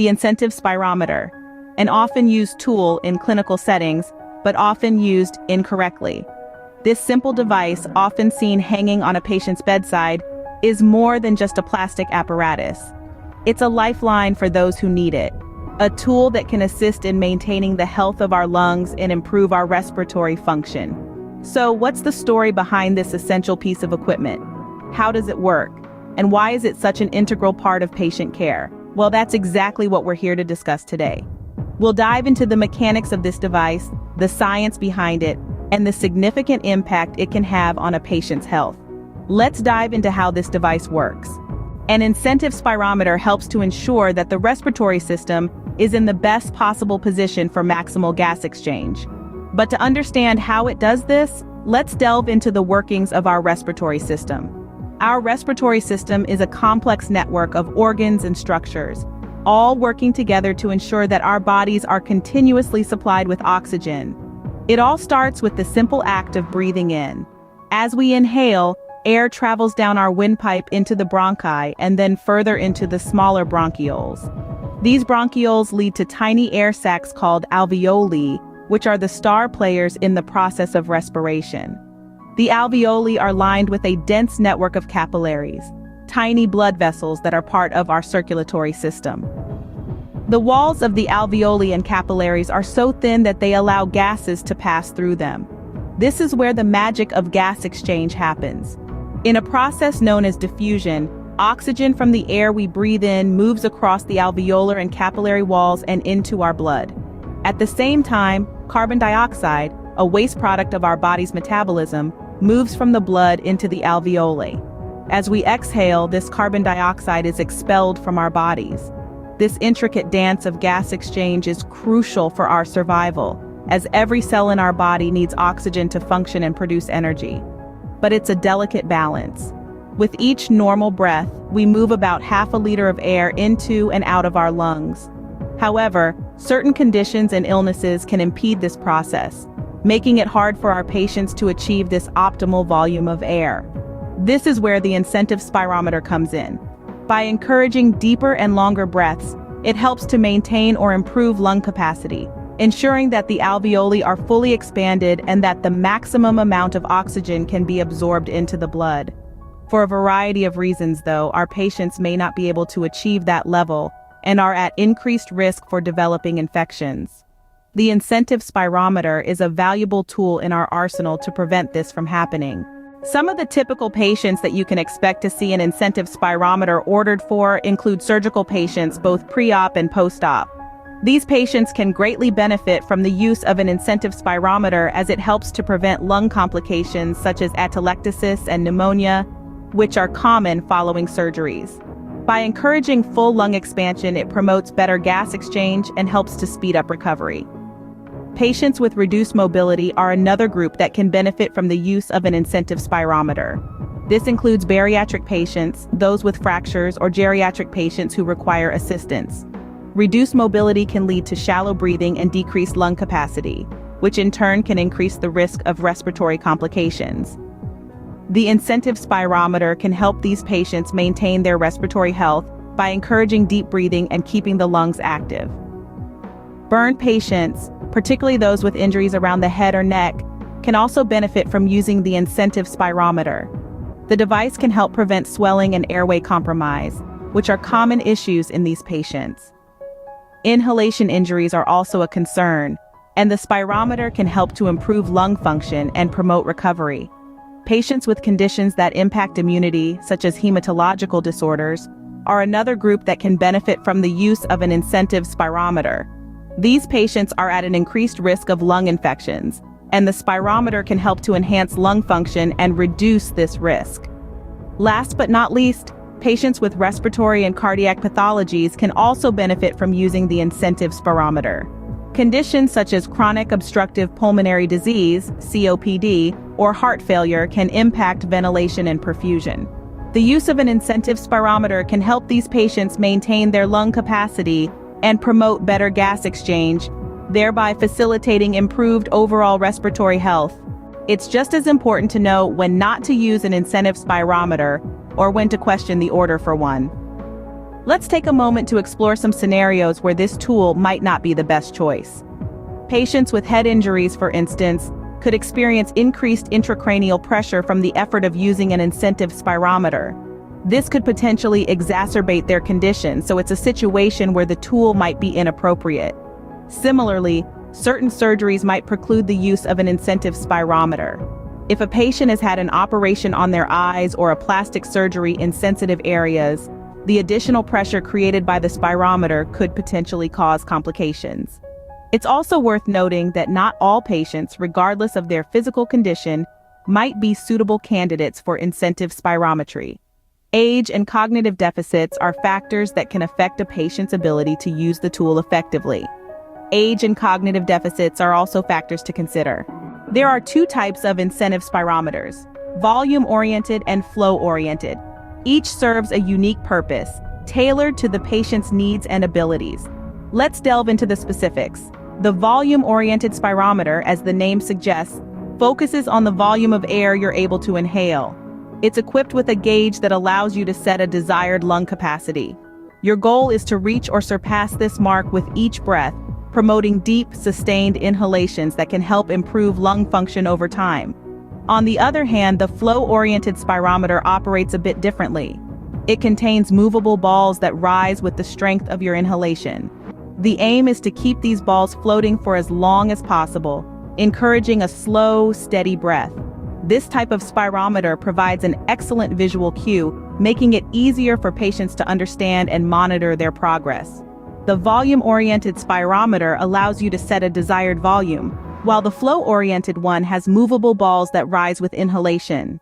The incentive spirometer, an often used tool in clinical settings, but often used incorrectly. This simple device, often seen hanging on a patient's bedside, is more than just a plastic apparatus. It's a lifeline for those who need it, a tool that can assist in maintaining the health of our lungs and improve our respiratory function. So, what's the story behind this essential piece of equipment? How does it work? And why is it such an integral part of patient care? Well, that's exactly what we're here to discuss today. We'll dive into the mechanics of this device, the science behind it, and the significant impact it can have on a patient's health. Let's dive into how this device works. An incentive spirometer helps to ensure that the respiratory system is in the best possible position for maximal gas exchange. But to understand how it does this, let's delve into the workings of our respiratory system. Our respiratory system is a complex network of organs and structures, all working together to ensure that our bodies are continuously supplied with oxygen. It all starts with the simple act of breathing in. As we inhale, air travels down our windpipe into the bronchi and then further into the smaller bronchioles. These bronchioles lead to tiny air sacs called alveoli, which are the star players in the process of respiration. The alveoli are lined with a dense network of capillaries, tiny blood vessels that are part of our circulatory system. The walls of the alveoli and capillaries are so thin that they allow gases to pass through them. This is where the magic of gas exchange happens. In a process known as diffusion, oxygen from the air we breathe in moves across the alveolar and capillary walls and into our blood. At the same time, carbon dioxide, a waste product of our body's metabolism, moves from the blood into the alveoli. As we exhale, this carbon dioxide is expelled from our bodies. This intricate dance of gas exchange is crucial for our survival, as every cell in our body needs oxygen to function and produce energy. But it's a delicate balance. With each normal breath, we move about half a liter of air into and out of our lungs. However, certain conditions and illnesses can impede this process, making it hard for our patients to achieve this optimal volume of air. This is where the incentive spirometer comes in. By encouraging deeper and longer breaths, it helps to maintain or improve lung capacity, ensuring that the alveoli are fully expanded and that the maximum amount of oxygen can be absorbed into the blood. For a variety of reasons, though, our patients may not be able to achieve that level and are at increased risk for developing infections. The incentive spirometer is a valuable tool in our arsenal to prevent this from happening. Some of the typical patients that you can expect to see an incentive spirometer ordered for include surgical patients, both pre-op and post-op. These patients can greatly benefit from the use of an incentive spirometer as it helps to prevent lung complications such as atelectasis and pneumonia, which are common following surgeries. By encouraging full lung expansion, it promotes better gas exchange and helps to speed up recovery. Patients with reduced mobility are another group that can benefit from the use of an incentive spirometer. This includes bariatric patients, those with fractures, or geriatric patients who require assistance. Reduced mobility can lead to shallow breathing and decreased lung capacity, which in turn can increase the risk of respiratory complications. The incentive spirometer can help these patients maintain their respiratory health by encouraging deep breathing and keeping the lungs active. Burn patients, particularly those with injuries around the head or neck, can also benefit from using the incentive spirometer. The device can help prevent swelling and airway compromise, which are common issues in these patients. Inhalation injuries are also a concern, and the spirometer can help to improve lung function and promote recovery. Patients with conditions that impact immunity, such as hematological disorders, are another group that can benefit from the use of an incentive spirometer. These patients are at an increased risk of lung infections, and the spirometer can help to enhance lung function and reduce this risk. Last but not least, patients with respiratory and cardiac pathologies can also benefit from using the incentive spirometer. Conditions such as chronic obstructive pulmonary disease, COPD, or heart failure can impact ventilation and perfusion. The use of an incentive spirometer can help these patients maintain their lung capacity and promote better gas exchange, thereby facilitating improved overall respiratory health. It's just as important to know when not to use an incentive spirometer or when to question the order for one. Let's take a moment to explore some scenarios where this tool might not be the best choice. Patients with head injuries, for instance, could experience increased intracranial pressure from the effort of using an incentive spirometer. This could potentially exacerbate their condition, so it's a situation where the tool might be inappropriate. Similarly, certain surgeries might preclude the use of an incentive spirometer. If a patient has had an operation on their eyes or a plastic surgery in sensitive areas, the additional pressure created by the spirometer could potentially cause complications. It's also worth noting that not all patients, regardless of their physical condition, might be suitable candidates for incentive spirometry. Age and cognitive deficits are factors that can affect a patient's ability to use the tool effectively. Age and cognitive deficits are also factors to consider. There are two types of incentive spirometers: volume-oriented and flow-oriented. Each serves a unique purpose, tailored to the patient's needs and abilities. Let's delve into the specifics. The volume-oriented spirometer, as the name suggests, focuses on the volume of air you're able to inhale. It's equipped with a gauge that allows you to set a desired lung capacity. Your goal is to reach or surpass this mark with each breath, promoting deep, sustained inhalations that can help improve lung function over time. On the other hand, the flow-oriented spirometer operates a bit differently. It contains movable balls that rise with the strength of your inhalation. The aim is to keep these balls floating for as long as possible, encouraging a slow, steady breath. This type of spirometer provides an excellent visual cue, making it easier for patients to understand and monitor their progress. The volume-oriented spirometer allows you to set a desired volume, while the flow-oriented one has movable balls that rise with inhalation.